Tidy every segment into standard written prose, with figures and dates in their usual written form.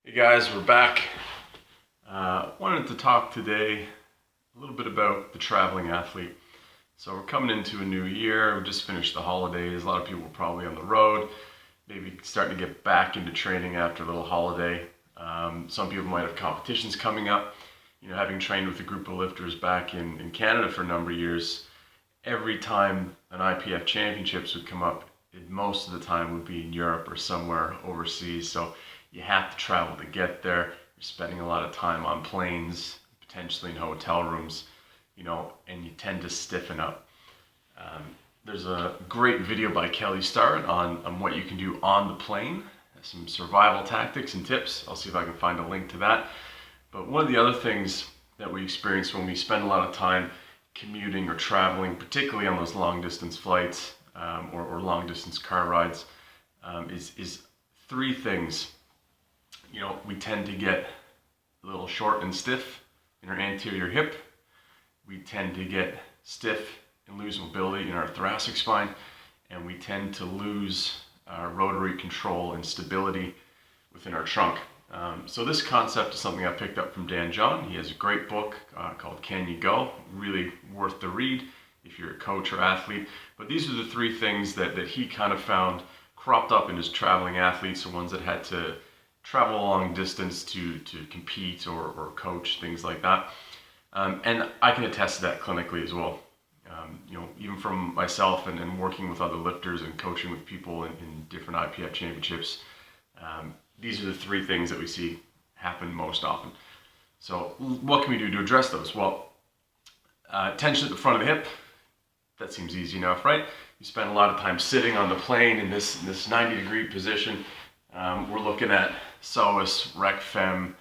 Hey guys, we're back. Wanted to talk today a little bit about the traveling athlete. So we're coming into a new year. We just finished the holidays. A lot of people were probably on the road, maybe starting to get back into training after a little holiday. Some people might have competitions coming up. You know, having trained with a group of lifters back in Canada for a number of years, every time an IPF championships would come up, most of the time would be in Europe or somewhere overseas. So you have to travel to get there. You're spending a lot of time on planes, potentially in hotel rooms, you know, and you tend to stiffen up. There's a great video by Kelly Starrett on what you can do on the plane, some survival tactics and tips. I'll see if I can find a link to that. But one of the other things that we experience when we spend a lot of time commuting or traveling, particularly on those long distance flights or long distance car rides, is three things. You know, we tend to get a little short and stiff in our anterior hip. We tend to get stiff and lose mobility in our thoracic spine, and we tend to lose rotary control and stability within our trunk. So this concept is something I picked up from Dan John. He has a great book called Can You Go? Really worth the read if you're a coach or athlete. But these are the three things that he kind of found cropped up in his traveling athletes, the ones that had to travel a long distance to compete or coach, things like that. And I can attest to that clinically as well. You know, even from myself and working with other lifters and coaching with people in different IPF championships, these are the three things that we see happen most often. So what can we do to address those? Well, tension at the front of the hip, that seems easy enough, right? You spend a lot of time sitting on the plane in this 90-degree position. We're looking at psoas, rec fem,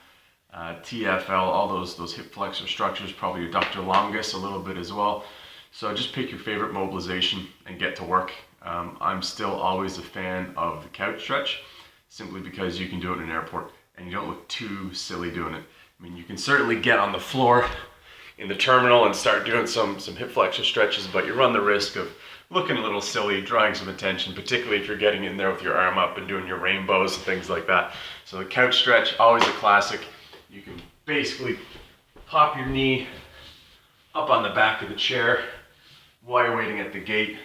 TFL, all those hip flexor structures, probably your adductor longus a little bit as well. So just pick your favorite mobilization and get to work. I'm still always a fan of the couch stretch, simply because you can do it in an airport and you don't look too silly doing it. I mean, you can certainly get on the floor in the terminal and start doing some hip flexor stretches, but you run the risk of looking a little silly, drawing some attention, particularly if you're getting in there with your arm up and doing your rainbows and things like that. So the couch stretch, always a classic. You can basically pop your knee up on the back of the chair while you're waiting at the gate.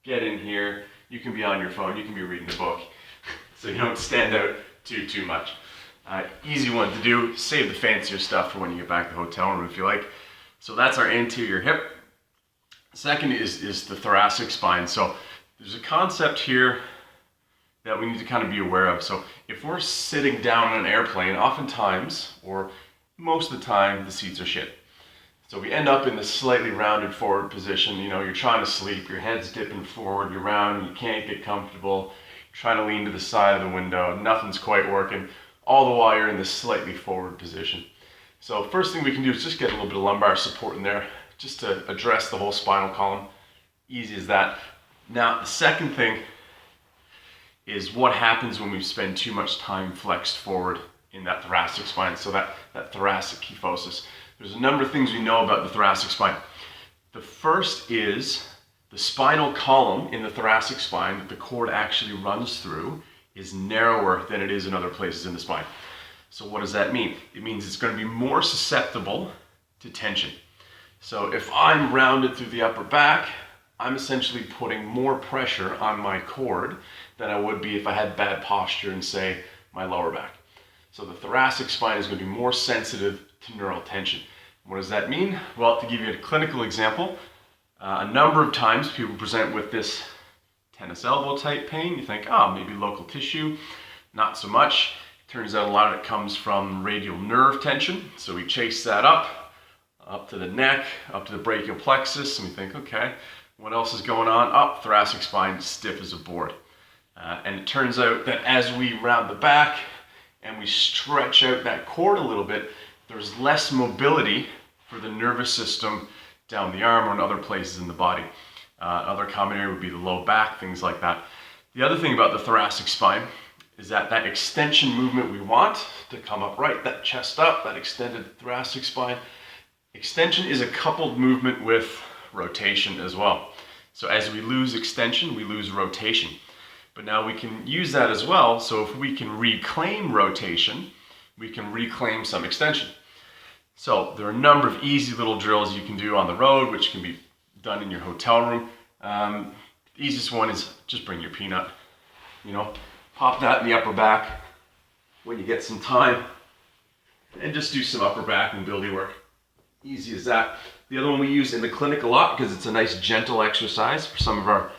Get in here. You can be on your phone, you can be reading a book, so you don't stand out too much. Easy one to do. Save the fancier stuff for when you get back to the hotel room if you like. So that's our anterior hip. Second is the thoracic spine. So there's a concept here that we need to kind of be aware of. So if we're sitting down on an airplane, oftentimes, or most of the time, the seats are shit. So we end up in this slightly rounded forward position. You know, you're trying to sleep, your head's dipping forward, you're round, you can't get comfortable, you're trying to lean to the side of the window, nothing's quite working, all the while you're in this slightly forward position. So first thing we can do is just get a little bit of lumbar support in there, just to address the whole spinal column. Easy as that. Now, the second thing is what happens when we spend too much time flexed forward in that thoracic spine, so that thoracic kyphosis. There's a number of things we know about the thoracic spine. The first is the spinal column in the thoracic spine that the cord actually runs through is narrower than it is in other places in the spine. So what does that mean? It means it's going to be more susceptible to tension. So if I'm rounded through the upper back, I'm essentially putting more pressure on my cord than I would be if I had bad posture in, say, my lower back. So the thoracic spine is going to be more sensitive to neural tension. What does that mean? Well, to give you a clinical example, a number of times people present with this tennis elbow type pain. You think, oh, maybe local tissue. Not so much. Turns out a lot of it comes from radial nerve tension. So we chase that up to the neck, up to the brachial plexus, and we think, okay, what else is going on? Oh, thoracic spine stiff as a board. And it turns out that as we round the back and we stretch out that cord a little bit, there's less mobility for the nervous system down the arm or in other places in the body. Another common area would be the low back, things like that. The other thing about the thoracic spine is that extension movement we want to come up right, that chest up, that extended thoracic spine. Extension is a coupled movement with rotation as well. So as we lose extension, we lose rotation. But now we can use that as well. So if we can reclaim rotation, we can reclaim some extension. So there are a number of easy little drills you can do on the road, which can be done in your hotel room. The easiest one is just bring your peanut, pop that in the upper back when you get some time, and just do some upper back mobility work. Easy as that. The other one we use in the clinic a lot because it's a nice gentle exercise for some of our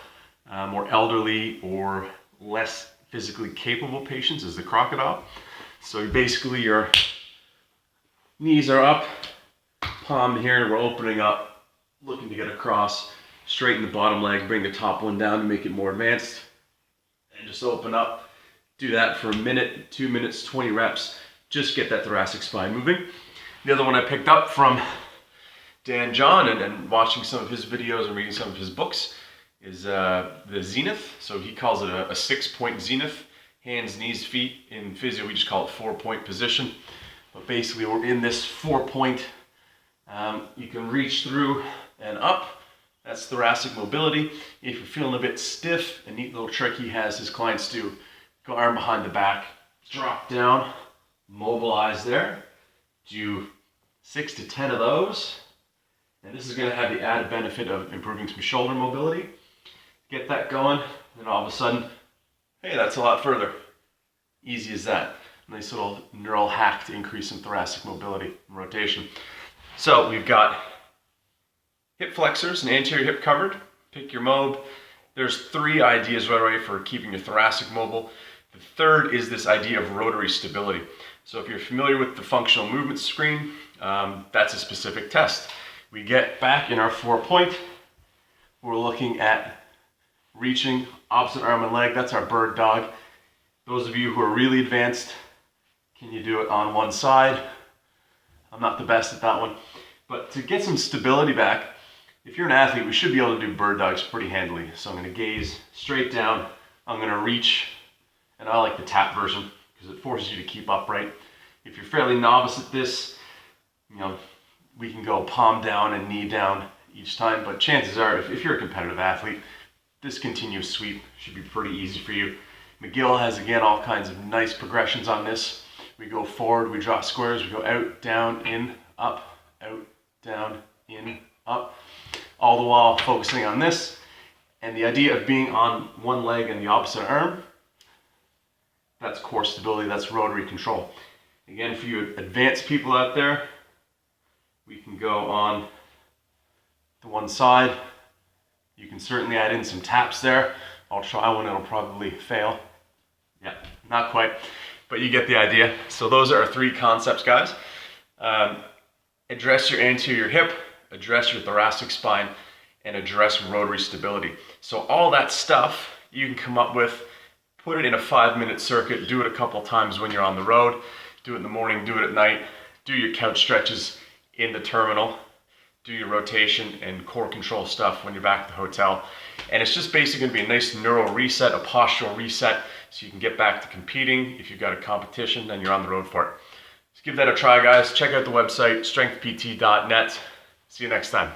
more elderly or less physically capable patients is the crocodile. So basically your knees are up, palm here, we're opening up, looking to get across, straighten the bottom leg, bring the top one down to make it more advanced, and just open up. Do that for a minute, 2 minutes, 20 reps. Just get that thoracic spine moving. The other one I picked up from Dan John and watching some of his videos and reading some of his books is the zenith. So he calls it a 6-point zenith. Hands, knees, feet. In physio, we just call it 4-point position. But basically, we're in this 4-point. You can reach through and up. That's thoracic mobility. If you're feeling a bit stiff, a neat little trick he has his clients do, go arm behind the back, drop down, mobilize there. Do 6 to 10 of those. And this is going to have the added benefit of improving some shoulder mobility. Get that going, and all of a sudden, hey, that's a lot further. Easy as that. Nice little neural hack to increase some thoracic mobility and rotation. So we've got hip flexors and anterior hip covered. Pick your mode. There's 3 ideas right away for keeping your thoracic mobile. The third is this idea of rotary stability. So if you're familiar with the functional movement screen, that's a specific test. We get back in our 4-point. We're looking at reaching opposite arm and leg. That's our bird dog. Those of you who are really advanced, can you do it on one side? I'm not the best at that one. But to get some stability back, if you're an athlete, we should be able to do bird dogs pretty handily. So I'm going to gaze straight down. I'm going to reach, and I like the tap version because it forces you to keep upright. If you're fairly novice at this, we can go palm down and knee down each time, but chances are, if you're a competitive athlete, this continuous sweep should be pretty easy for you. McGill has, again, all kinds of nice progressions on this. We go forward, we draw squares, we go out, down, in, up, out, down, in, up, all the while focusing on this. And the idea of being on one leg and the opposite arm, that's core stability, that's rotary control. Again, for you advanced people out there, we can go on the one side. You can certainly add in some taps there. I'll try one, it'll probably fail. Yeah, not quite, but you get the idea. So those are our 3 concepts, guys. Address your anterior hip, address your thoracic spine, and address rotary stability. So all that stuff you can come up with, put it in a 5-minute circuit, do it a couple times when you're on the road, do it in the morning, do it at night, do your couch stretches in the terminal, do your rotation and core control stuff when you're back at the hotel. And it's just basically gonna be a nice neural reset, a postural reset, so you can get back to competing. If you've got a competition, then you're on the road for it. Just give that a try, guys. Check out the website, strengthpt.net. See you next time.